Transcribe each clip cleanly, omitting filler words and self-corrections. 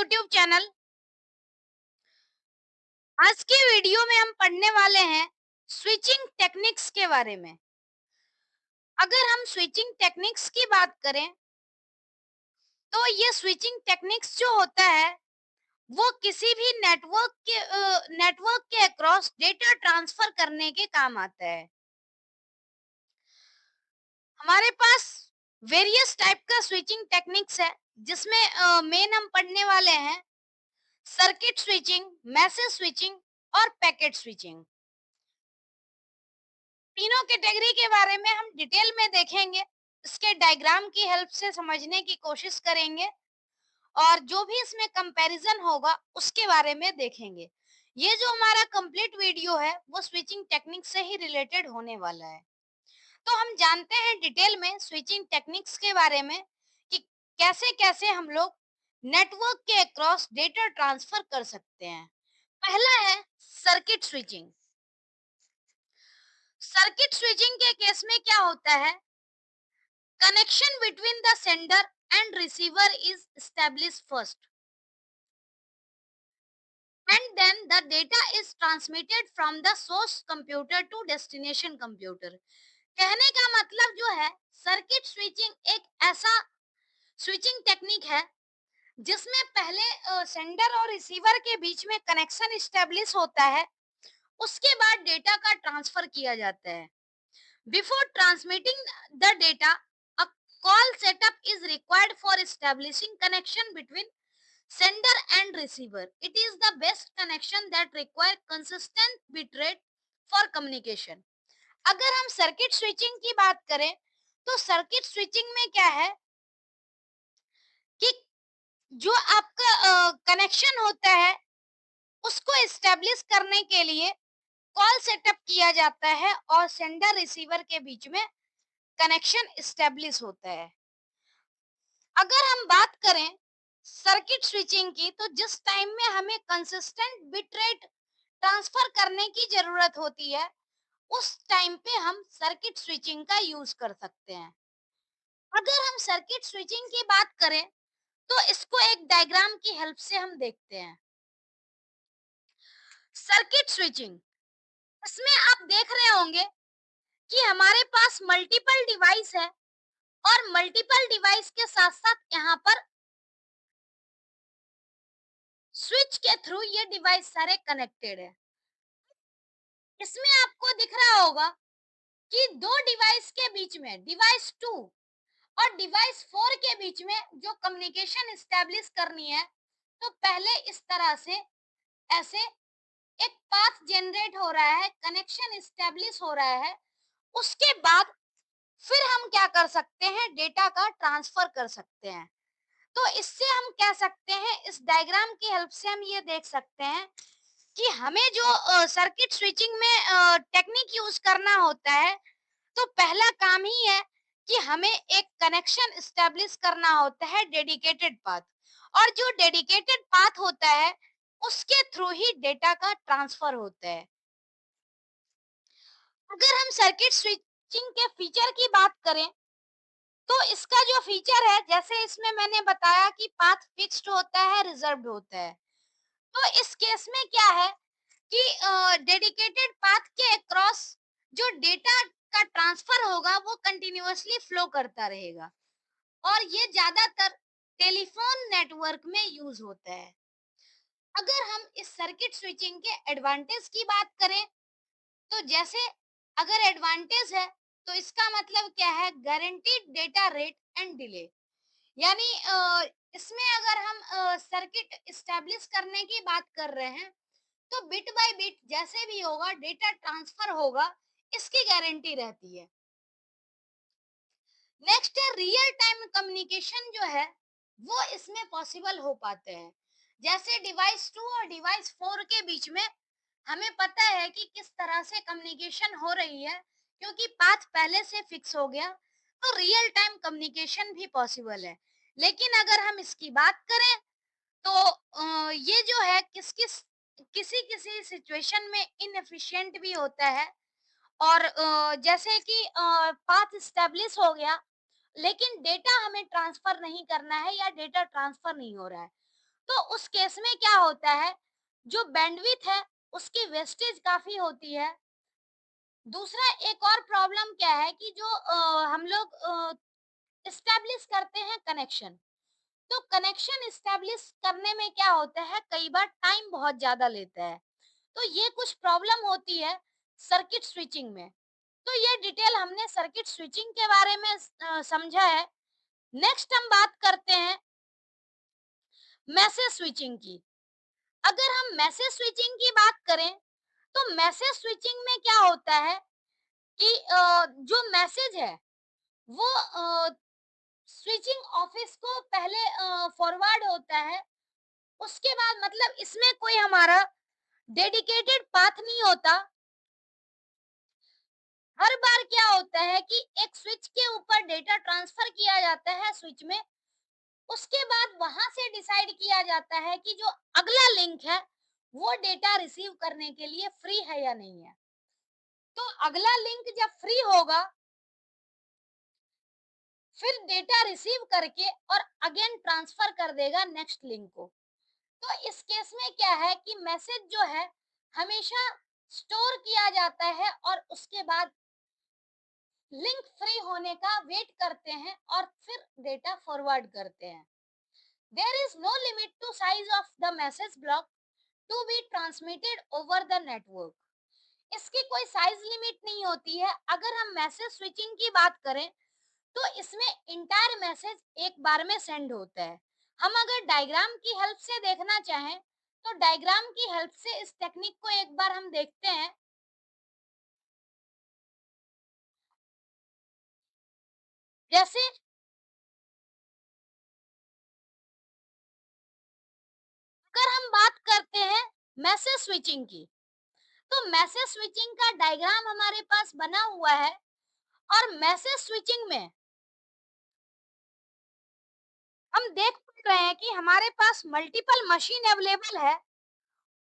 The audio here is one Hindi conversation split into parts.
YouTube channel. आज के वीडियो में हम पढ़ने वाले हैं स्विचिंग टेक्निक्स के बारे में। अगर हम स्विचिंग टेक्निक्स की बात करें तो ये स्विचिंग टेक्निक्स जो होता है वो किसी भी नेटवर्क के अक्रॉस डेटा ट्रांसफर करने के काम आता है। हमारे पास वेरियस टाइप का स्विचिंग टेक्निक्स है जिसमें मेन हम पढ़ने वाले हैं सर्किट स्विचिंग, मैसेज स्विचिंग और पैकेट स्विचिंग। तीनों कैटेगरी के बारे में हम डिटेल में देखेंगे, इसके डायग्राम की हेल्प से समझने की कोशिश करेंगे और जो भी इसमें कंपैरिजन होगा उसके बारे में देखेंगे। ये जो हमारा कंप्लीट वीडियो है वो स्विचिंग टेक्निक से ही रिलेटेड होने वाला है। तो हम जानते हैं डिटेल में स्विचिंग टेक्निक्स के बारे में कि कैसे कैसे हम लोग नेटवर्क के अक्रॉस डेटा ट्रांसफर कर सकते हैं। पहला है सर्किट स्विचिंग। सर्किट स्विचिंग के केस में क्या होता है, connection between the sender and receiver is established first and then the data is transmitted from the source computer to destination computer। कहने का मतलब जो है सर्किट स्विचिंग एक ऐसा स्विचिंग टेक्निक है जिसमें पहले सेंडर और रिसीवर के बीच में कनेक्शन स्टेब्लिश होता है, उसके बाद डेटा का ट्रांसफर किया जाता है। Before transmitting the data, a call setup is required for establishing connection between sender and receiver. It is the best connection that require consistent bitrate for communication। अगर हम सर्किट स्विचिंग की बात करें तो सर्किट स्विचिंग में क्या है कि जो आपका कनेक्शन होता है उसको एस्टेब्लिश करने के लिए कॉल सेटअप किया जाता है और सेंडर रिसीवर के बीच में कनेक्शन एस्टेब्लिश होता है। अगर हम बात करें सर्किट स्विचिंग की तो जिस टाइम में हमें कंसिस्टेंट बिट रेट ट्रांसफर करने की जरूरत होती है उस टाइम पे हम सर्किट स्विचिंग का यूज कर सकते हैं। अगर हम सर्किट स्विचिंग की बात करें तो इसको एक डायग्राम की हेल्प से हम देखते हैं। सर्किट स्विचिंग, इसमें आप देख रहे होंगे कि हमारे पास मल्टीपल डिवाइस है और मल्टीपल डिवाइस के साथ साथ यहाँ पर स्विच के थ्रू ये डिवाइस सारे कनेक्टेड है। इसमें आपको दिख रहा होगा कि दो डिवाइस के बीच में डिवाइस 2 और डिवाइस 4 के बीच में जो कम्युनिकेशन एस्टेब्लिश करनी है तो पहले इस तरह से ऐसे एक पाथ जनरेट हो रहा है, कनेक्शन एस्टेब्लिश हो रहा है। उसके बाद फिर हम क्या कर सकते हैं, डेटा का ट्रांसफर कर सकते हैं। तो इससे हम कह सकते हैं, इस डायग्राम की हेल्प से हम ये देख सकते हैं कि हमें जो सर्किट स्विचिंग में टेक्निक यूज करना होता है तो पहला काम ही है कि हमें एक कनेक्शन एस्टेब्लिश करना होता है डेडिकेटेड पाथ, और जो डेडिकेटेड पाथ होता है उसके थ्रू ही डेटा का ट्रांसफर होता है। अगर हम सर्किट स्विचिंग के फीचर की बात करें तो इसका जो फीचर है, जैसे इसमें मैंने बताया कि पाथ फिक्स्ड होता है, रिजर्व्ड होता है। तो इस केस में क्या है कि डेडिकेटेड पाथ के अक्रॉस जो डेटा का ट्रांसफर होगा वो कंटिन्यूअसली फ्लो करता रहेगा और ये ज्यादातर टेलीफोन नेटवर्क में यूज होता है। अगर हम इस सर्किट स्विचिंग के एडवांटेज की बात करें तो जैसे अगर एडवांटेज है तो इसका मतलब क्या है, guaranteed data rate and delay. यानी इसमें अगर हम सर्किट एस्टेब्लिश करने की बात कर रहे हैं तो बिट बाय बिट जैसे भी होगा डेटा ट्रांसफर होगा, इसकी गारंटी रहती है। नेक्स्ट है रियल टाइम कम्युनिकेशन जो है वो इसमें पॉसिबल हो पाते हैं। जैसे डिवाइस 2 और डिवाइस 4 के बीच में हमें पता है कि किस तरह से कम्युनिकेशन हो रही है, क्योंकि पाथ पहले से फिक्स हो गया, तो रियल टाइम कम्युनिकेशन भी पॉसिबल है। लेकिन अगर हम इसकी बात करें तो ये जो है किसी किसी सिचुएशन में इनएफिशिएंट भी होता है और जैसे कि पाथ स्टेब्लिश हो गया लेकिन डेटा हमें ट्रांसफर नहीं करना है या डेटा ट्रांसफर नहीं हो रहा है, तो उस केस में क्या होता है, जो बैंडविड्थ है उसकी वेस्टेज काफी होती है। दूसरा एक और प्रॉब्लम क्या है कि जो हम लोग एस्टैब्लिश करते हैं कनेक्शन, तो कनेक्शन एस्टैब्लिश करने में क्या होता है, कई बार टाइम बहुत ज्यादा लेता है। तो ये कुछ प्रॉब्लम होती है सर्किट स्विचिंग में। तो ये डिटेल हमने सर्किट स्विचिंग के बारे में समझा है। नेक्स्ट हम बात करते हैं मैसेज स्विचिंग की। अगर हम मैसेज स्विचिंग की बात करें, तो मैसेज स्विचिंग में क्या होता है कि जो मैसेज है वो स्विचिंग ऑफिस को पहले फॉरवर्ड होता है। उसके बाद मतलब इसमें कोई हमारा डेडिकेटेड पाथ नहीं होता। हर बार क्या होता है कि एक स्विच के ऊपर डेटा ट्रांसफर किया जाता है स्विच में। उसके बाद वहां से डिसाइड किया जाता है कि जो अगला लिंक है वो डेटा रिसीव करने के लिए फ्री है या नहीं है। तो अगला लिंक जब फ्री होगा, फिर डेटा रिसीव करके और अगेन ट्रांसफर कर देगा नेक्स्ट लिंक को। तो इस केस में क्या है कि मैसेज जो है हमेशा स्टोर किया जाता है और उसके बाद लिंक फ्री होने का वेट करते हैं और फिर डेटा फॉरवर्ड करते हैं। There is no limit to size of the message block to be transmitted over the network. इसकी कोई साइज लिमिट नहीं होती है। अगर हम मैसेज स्विचिंग की बात करें, तो इसमें इंटायर मैसेज एक बार में सेंड होता है। हम अगर डायग्राम की हेल्प से देखना चाहें, तो डायग्राम की हेल्प से इस टेक्निक को एक बार हम देखते हैं। जैसे अगर हम बात करते हैं मैसेज स्विचिंग की, तो मैसेज स्विचिंग का डायग्राम हमारे पास बना हुआ है। और मैसेज स्विचिंग में हम देख पा रहे हैं कि हमारे पास मल्टीपल मशीन अवेलेबल है।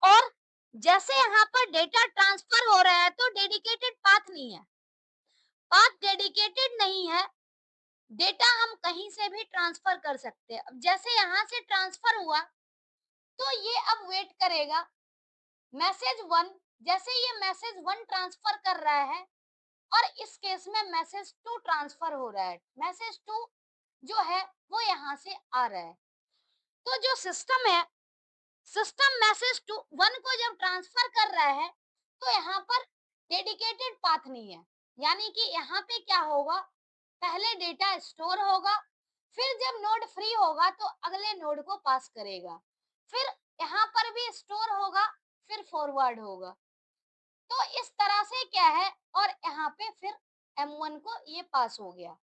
और जैसे यहाँ पर डेटा ट्रांसफर हो रहा है, तो डेडिकेटेड पाथ नहीं है। पाथ डेडिकेटेड नहीं है, डेटा हम कहीं से भी ट्रांसफर कर सकते हैं। अब जैसे यहाँ से ट्रांसफर हुआ, तो ये अब वेट करेगा मैसेज वन। जैसे ये मैसेज वन ट्रांसफर कर रहा है, और इस केस में मैसेज टू ट्रांसफर हो रहा है। मैसेज टू जो है वो यहाँ से आ रहा है। तो जो सिस्टम है, सिस्टम मैसेज टू वन को जब ट्रांसफर कर रहा है, तो यहाँ पर डेडिकेटेड पाथ नहीं है। यानी कि यहाँ पे क्या होगा, पहले डेटा स्टोर होगा, फिर जब नोड फ्री होगा तो अगले नोड को पास करेगा, फिर यहाँ पर भी स्टोर होगा, फिर फॉरवर्ड होगा। तो इस तरह से क्या है, और यहाँ पे फिर M1 को ये पास हो गया।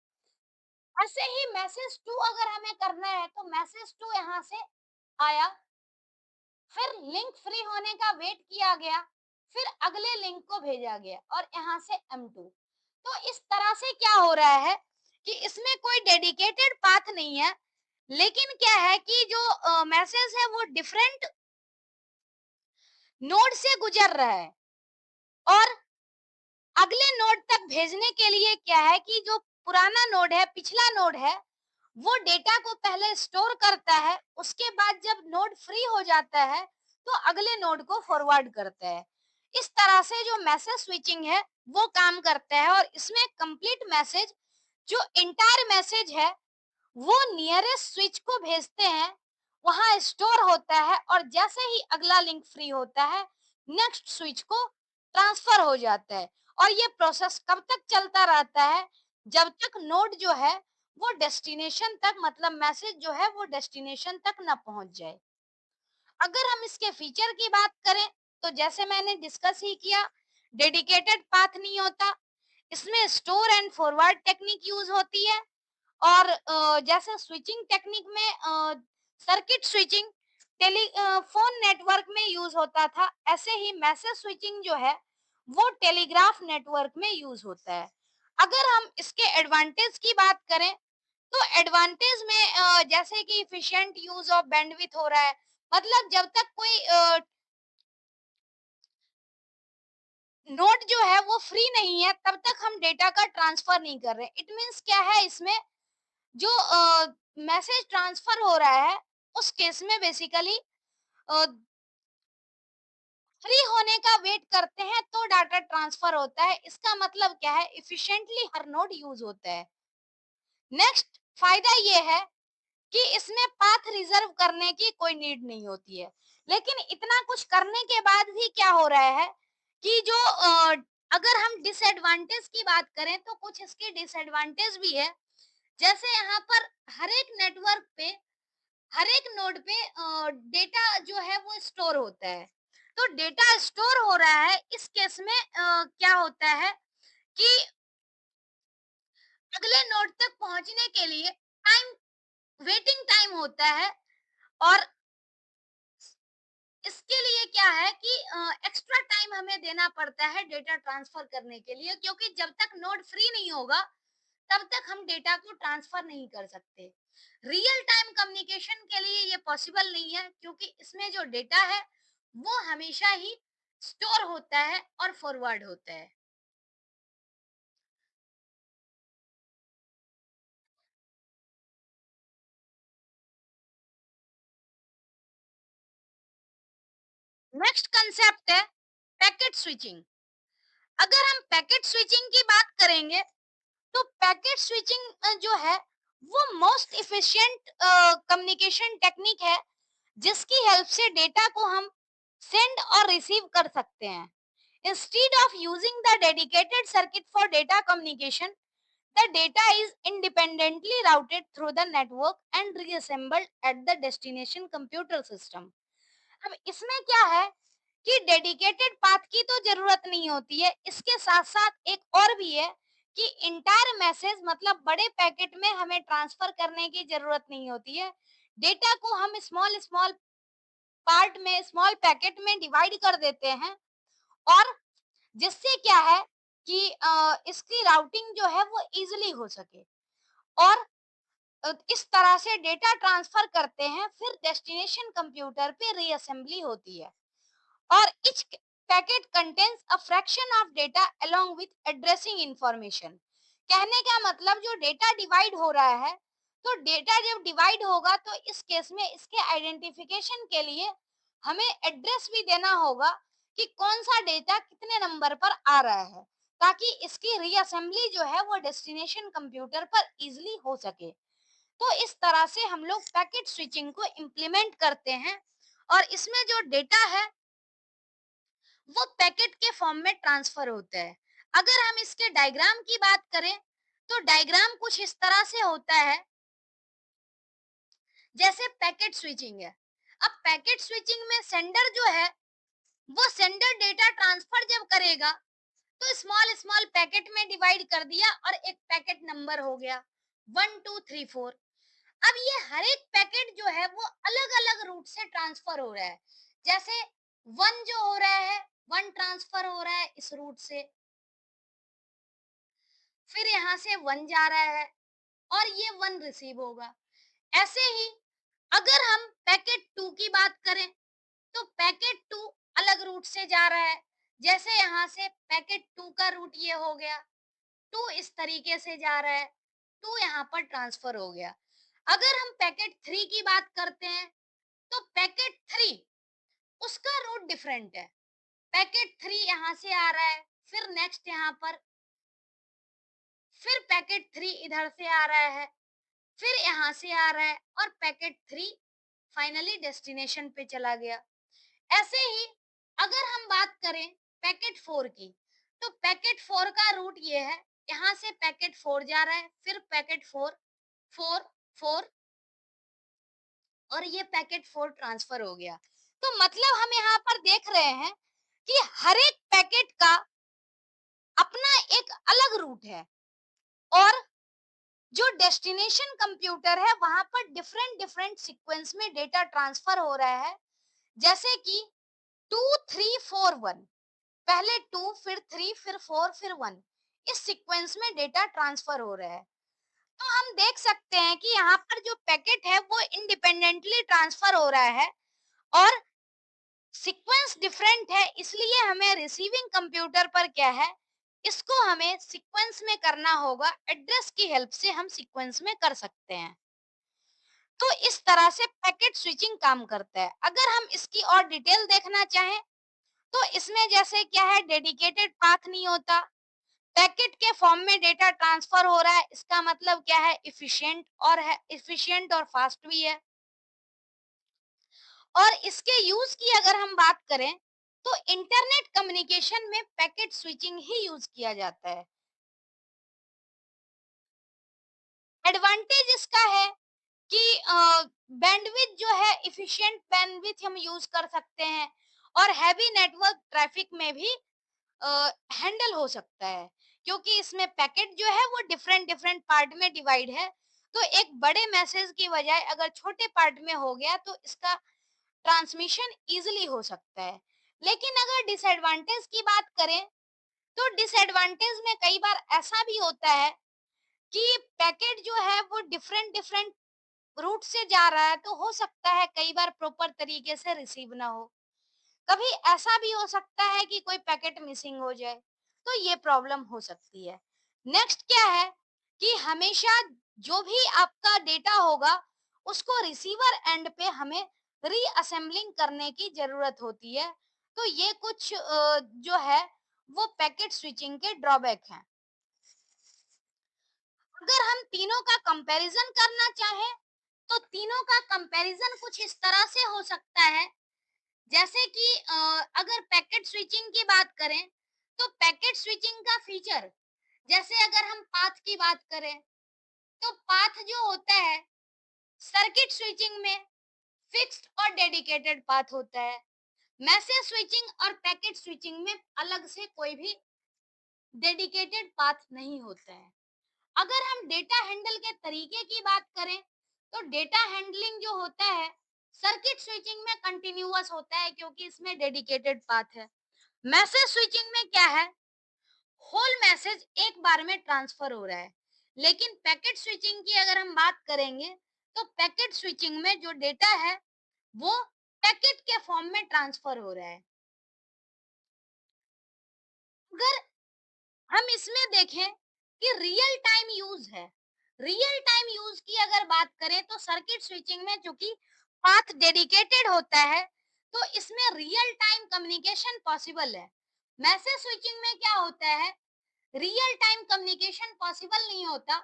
ऐसे ही मैसेज टू अगर हमें करना है, तो मैसेज टू यहाँ से आया, फिर लिंक फ्री होने का वेट किया गया, फिर अगले लिंक को भेजा गया, और यहाँ से M2। तो इस तरह से क्या हो रहा है कि इसमें कोई डेडिकेटेड पाथ नहीं है, लेकिन क्या है कि जो मैसेज है वो डिफरेंट नोड से गुजर रहा है। और अगले नोड तक भेजने के लिए क्या है कि जो पुराना नोड है, पिछला नोड है, वो डेटा को पहले स्टोर करता है। उसके बाद जब नोड फ्री हो जाता है, तो अगले नोड को फॉरवर्ड करता है। इस तरह से जो मैसेज स्विचिंग है वो काम करता है। और इसमें कंप्लीट मैसेज, जो इंटायर मैसेज है, वो नियरेस्ट स्विच को भेजते हैं, वहां स्टोर होता है, और जैसे ही अगला लिंक फ्री होता है, नेक्स्ट स्विच को ट्रांसफर हो जाता है। और ये प्रोसेस कब तक चलता रहता है, जब तक नोड जो है वो डेस्टिनेशन तक, मतलब मैसेज जो है वो डेस्टिनेशन तक ना पहुंच जाए। अगर हम इसके फीचर की बात करें, तो जैसे मैंने डिस्कस ही किया, डेडिकेटेड पाथ नहीं होता, इसमें store and forward technique use होती है। और जैसे स्विचिंग टेक्निक में सर्किट स्विचिंग टेलीफोन नेटवर्क में यूज होता था, ऐसे ही मैसेज स्विचिंग जो है वो टेलीग्राफ नेटवर्क में यूज होता है। अगर हम इसके एडवांटेज की बात करें, तो एडवांटेज में जैसे कि इफिशिएंट यूज ऑफ बैंडविड्थ हो रहा है। मतलब जब तक कोई नोड जो है वो फ्री नहीं है, तब तक हम डेटा का ट्रांसफर नहीं कर रहे। इट मींस क्या है, इसमें जो मैसेज ट्रांसफर हो रहा है उस केस में बेसिकली फ्री होने का वेट करते हैं तो डाटा ट्रांसफर होता है। इसका मतलब क्या है, इफिशिएंटली हर नोड यूज होता है। नेक्स्ट फायदा ये है कि इसमें पाथ रिजर्व करने की कोई नीड नहीं होती है। लेकिन इतना कुछ करने के बाद भी क्या हो रहा है कि जो अगर हम डिसएडवांटेज की बात करें तो कुछ इसके डिसएडवांटेज भी है। जैसे यहाँ पर हर एक नेटवर्क पे, हर एक नोड पे डेटा जो है वो स्टोर होता है। तो डेटा स्टोर हो रहा है, इस केस में क्या होता है कि अगले नोड तक पहुंचने के लिए टाइम, वेटिंग टाइम होता है। और इसके लिए क्या है कि एक्स्ट्रा टाइम हमें देना पड़ता है डेटा ट्रांसफर करने के लिए, क्योंकि जब तक नोड फ्री नहीं होगा तब तक हम डेटा को ट्रांसफर नहीं कर सकते। रियल टाइम कम्युनिकेशन के लिए ये पॉसिबल नहीं है, क्योंकि इसमें जो डेटा है वो हमेशा ही स्टोर होता है और फॉरवर्ड होता है। नेक्स्ट कंसेप्ट है पैकेट स्विचिंग। अगर हम पैकेट स्विचिंग की बात करेंगे तो पैकेट स्विचिंग जो है वो मोस्ट इफिशिएंट कम्युनिकेशन टेक्निक है, जिसकी हेल्प से डेटा को हम सेंड और रिसीव कर सकते हैं। Instead of using the dedicated circuit for data communication, the data is independently routed through the network and reassembled at the destination computer system। अब इसमें क्या है कि डेडिकेटेड पाथ की तो जरूरत नहीं होती है, इसके साथ साथ एक और भी है कि इंटायर मैसेज मतलब बड़े पैकेट में हमें ट्रांसफर करने की जरूरत नहीं होती है। डेटा को हम स्मॉल स्मॉल पार्ट में, स्मॉल पैकेट में डिवाइड कर देते हैं, और जिससे क्या है कि इसकी राउटिंग जो है वो इजीली हो सके। और इस तरह से डेटा ट्रांसफर करते हैं, फिर डेस्टिनेशन कंप्यूटर पे रीअसेंबली होती है। or each packet contains a fraction of data along with addressing information। कहने का मतलब जो डेटा डिवाइड हो रहा है, तो डेटा जब डिवाइड होगा तो इस केस में इसके आइडेंटिफिकेशन के लिए हमें एड्रेस भी देना होगा कि कौन सा डेटा कितने नंबर पर आ रहा है, ताकि इसकी रीअसेंबली जो है वो डेस्टिनेशन कंप्यूटर पर इजीली हो सके। तो इस तरह से हम लोग पैकेट स्विचिंग को इम्प्लीमेंट करते हैं, और इसमें जो डेटा है वो पैकेट के फॉर्म में ट्रांसफर होता है। अगर हम इसके डायग्राम की बात करें तो डायग्राम कुछ इस तरह से होता है, जैसे पैकेट स्विचिंग है। अब पैकेट स्विचिंग में सेंडर जो है वो सेंडर डेटा ट्रांसफर जब करेगा तो स्मॉल स्मॉल पैकेट में डिवाइड कर दिया और एक पैकेट नंबर हो गया 1 2 3 4। अब ये हर एक पैकेट जो है वो अलग अलग रूट से ट्रांसफर हो रहा है। जैसे वन जो हो रहा है, वन ट्रांसफर हो रहा है इस रूट से, फिर यहाँ से वन जा रहा है और ये वन रिसीव होगा। ऐसे ही अगर हम पैकेट टू की बात करें तो पैकेट टू अलग रूट से जा रहा है। जैसे यहाँ से पैकेट टू का रूट ये हो गया, टू इस तरीके से जा रहा है, टू यहाँ पर ट्रांसफर हो गया। अगर हम पैकेट थ्री की बात करते हैं तो पैकेट थ्री, उसका रूट डिफरेंट है। पैकेट थ्री यहाँ से आ रहा है, फिर नेक्स्ट यहाँ पर, फिर पैकेट थ्री इधर से आ रहा है, फिर यहाँ से आ रहा है, और पैकेट थ्री फाइनली डेस्टिनेशन पे चला गया। ऐसे ही अगर हम बात करें पैकेट फोर की, तो पैकेट फोर का रूट ये है, यहाँ से पैकेट फोर जा रहा है, फिर पैकेट फोर, फोर, फोर, और ये पैकेट फोर ट्रांसफर हो गया। तो मतलब हम यहाँ पर देख रहे हैं कि हर एक पैकेट का अपना एक अलग रूट है, और जो डेस्टिनेशन कंप्यूटर है वहां पर डिफरेंट डिफरेंट सीक्वेंस में डेटा ट्रांसफर हो रहा है। जैसे कि 2 3 4 1, पहले टू, फिर थ्री, फिर फोर, फिर वन, इस सीक्वेंस में डेटा ट्रांसफर हो रहा है। तो हम देख सकते हैं कि यहाँ पर जो पैकेट है वो इंडिपेंडेंटली ट्रांसफर हो रहा है, और सीक्वेंस डिफरेंट है, इसलिए हमें रिसीविंग कंप्यूटर पर क्या है, इसको हमें सीक्वेंस में करना होगा। एड्रेस की हेल्प से हम सीक्वेंस में कर सकते हैं। तो इस तरह से पैकेट स्विचिंग काम करता है। अगर हम इसकी और डिटेल देखना चाहें तो इसमें जैसे क्या है, डेडिकेटेड पाथ नहीं होता, पैकेट के फॉर्म में डेटा ट्रांसफर हो रहा है, इसका मतलब क्या है, इफिशिएंट और फास्ट भी है। और इसके यूज की अगर हम बात करें तो इंटरनेट कम्युनिकेशन में पैकेट स्विचिंग ही यूज किया जाता है। एडवांटेज इसका है कि बैंडविड्थ जो है, इफिशिएंट बैंडविड्थ हम यूज कर सकते हैं और हैवी नेटवर्क ट्रैफिक में भी हैंडल हो सकता है, क्योंकि इसमें पैकेट जो है वो डिफरेंट डिफरेंट पार्ट में डिवाइड है। तो एक बड़े मैसेज की बजाय अगर छोटे पार्ट में हो गया तो इसका ट्रांसमिशन इजीली हो सकता है। लेकिन अगर डिसएडवांटेज की बात करें तो डिसएडवांटेज में कई बार ऐसा भी होता है कि पैकेट जो है वो डिफरेंट डिफरेंट रूट से जा रहा है, तो हो सकता है कई बार प्रॉपर तरीके से रिसीव ना हो। कभी ऐसा भी हो सकता है कि कोई पैकेट मिसिंग हो जाए, तो ये प्रॉब्लम हो सकती है। नेक्स्ट क्या है कि हमेशा जो भी आपका डेटा होगा उसको रिसीवर एंड पे हमें रीअसेंबलिंग करने की जरूरत होती है। तो ये कुछ जो है वो पैकेट स्विचिंग के ड्रॉबैक हैं। अगर हम तीनों का कंपैरिजन करना चाहें तो तीनों का कंपैरिजन कुछ इस तरह से हो सकता है, जैसे कि अगर पैकेट स्विचिंग की बात करें तो पैकेट स्विचिंग का फीचर, जैसे अगर हम पाथ की बात करें तो पाथ जो होता है सर्किट स्विचिंग में फिक्स्ड और डेडिकेटेड पाथ होता है। मैसेज स्विचिंग और पैकेट स्विचिंग में अलग से कोई भी डेडिकेटेड पाथ नहीं होता है। अगर हम डेटा हैंडल के तरीके की बात करें तो डेटा हैंडलिंग जो होता है सर्किट स्विचिंग में कंटिन्यूअस होता है, क्योंकि इसमें डेडिकेटेड पाथ है। मैसेज स्विचिंग में क्या है, होल मैसेज एक बार में ट्रांसफर हो रहा है। लेकिन पैकेट स्विचिंग की अगर हम बात करेंगे तो पैकेट स्विचिंग में जो डेटा है वो पैकेट के फॉर्म में ट्रांसफर हो रहा है। अगर हम इसमें देखें कि रियल टाइम यूज है, रियल टाइम यूज की अगर बात करें तो सर्किट स्विचिंग में चूंकि पाथ डेडिकेटेड होता है तो इसमें रियल टाइम कम्युनिकेशन पॉसिबल है। मैसेज स्विचिंग में क्या होता है, रियल टाइम कम्युनिकेशन पॉसिबल नहीं होता,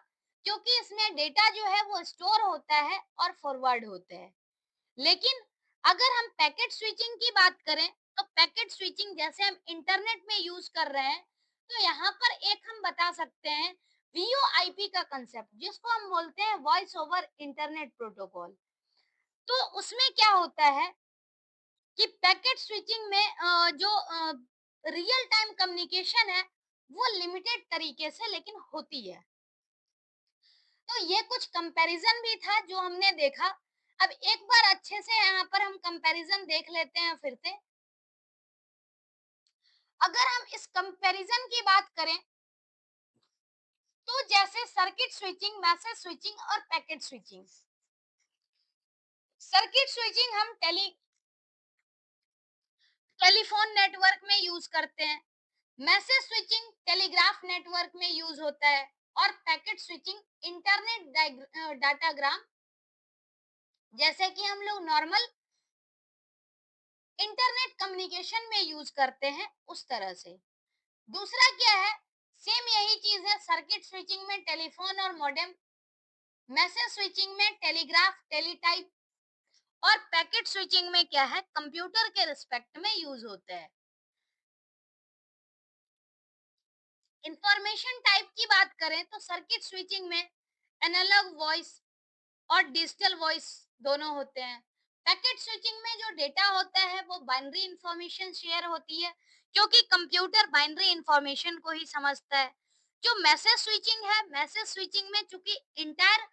क्योंकि इसमें डेटा जो है वो स्टोर होता है और फॉरवर्ड होता है। लेकिन अगर हम पैकेट स्विचिंग की बात करें तो पैकेट स्विचिंग जैसे हम इंटरनेट में यूज कर रहे हैं, तो यहाँ पर एक हम बता सकते हैं वीओआईपी का कंसेप्ट, जिसको हम बोलते हैं वॉइस ओवर इंटरनेट प्रोटोकॉल। तो उसमें क्या होता है कि पैकेट स्विचिंग में जो रियल टाइम कम्युनिकेशन है वो लिमिटेड तरीके से लेकिन होती है। तो ये कुछ कंपैरिजन भी था जो हमने देखा। अब एक बार अच्छे से यहाँ पर हम कंपैरिजन देख लेते हैं फिर से। अगर हम इस कंपैरिजन की बात करें तो जैसे सर्किट स्विचिंग, मैसेज स्विचिंग और पैकेट स्विचिंग। सर्किट स्विचिंग हम टेलीफोन नेटवर्क में यूज करते हैं, मैसेज स्विचिंग टेलीग्राफ नेटवर्क में यूज होता है और पैकेट स्विचिंग इंटरनेट डाटाग्राम, जैसे कि हम लोग नॉर्मल इंटरनेट कम्युनिकेशन में यूज करते हैं उस तरह से। दूसरा क्या है, सेम यही चीज है, सर्किट स्विचिंग में टेलीफोन और मॉडेम, मैसेज स्विचिंग में टेलीग्राफ टेलीटाइप और पैकेट स्विचिंग में क्या है, कंप्यूटर के रिस्पेक्ट में यूज होता है। इंफॉर्मेशन टाइप की बात करें तो सर्किट स्विचिंग में एनालॉग वॉइस और डिजिटल वॉइस दोनों होते हैं। पैकेट स्विचिंग में जो डेटा होता है वो बाइनरी इंफॉर्मेशन शेयर होती है, क्योंकि कंप्यूटर बाइनरी इंफॉर्मेशन को ही समझता है। जो मैसेज स्विचिंग है, मैसेज स्विचिंग में चूंकि इंटायर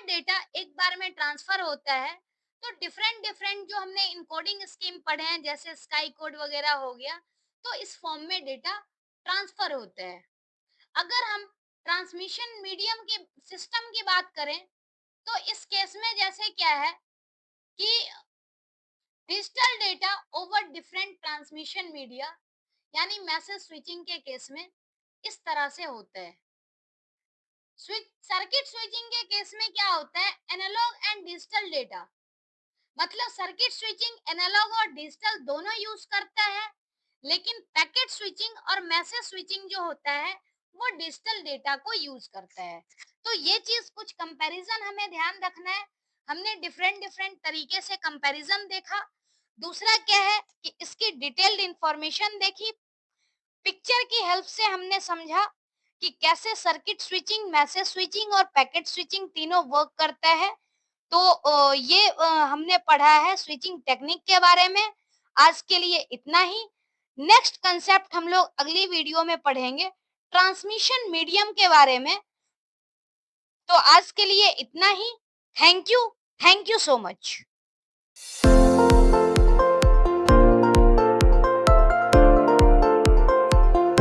डेटा एक बार में ट्रांसफर होता है, तो डिफरेंट डिफरेंट जो हमने इनकोडिंग स्कीम पढ़े हैं जैसे स्काई कोड वगैरह हो गया, तो इस फॉर्म में डेटा ट्रांसफर होता है। अगर हम ट्रांसमिशन मीडियम की सिस्टम की बात करें तो इस केस में जैसे क्या है कि digital data over different transmission media, यानी मैसेज स्विचिंग के केस में इस तरह से होता है। सर्किट स्विचिंग के केस में क्या होता है, एनालॉग एंड डिजिटल डेटा, मतलब सर्किट स्विचिंग एनालॉग और डिजिटल दोनों यूज करता है, लेकिन पैकेट स्विचिंग और मैसेज स्विचिंग जो होता है वो डिजिटल डेटा को यूज करता है। तो ये चीज कुछ कंपैरिजन हमें ध्यान रखना है। हमने डिफरेंट डिफरेंट तरीके से कंपैरिजन देखा। दूसरा क्या है कि इसकी डिटेल्ड इंफॉर्मेशन देखी। पिक्चर की हेल्प से हमने समझा कि कैसे सर्किट स्विचिंग, मैसेज स्विचिंग और पैकेट स्विचिंग तीनों वर्क करता है। तो ये हमने पढ़ा है स्विचिंग टेक्निक के बारे में। आज के लिए इतना ही। नेक्स्ट कंसेप्ट हम लोग अगली वीडियो में पढ़ेंगे ट्रांसमिशन मीडियम के बारे में। तो आज के लिए इतना ही। Thank you. Thank you so much.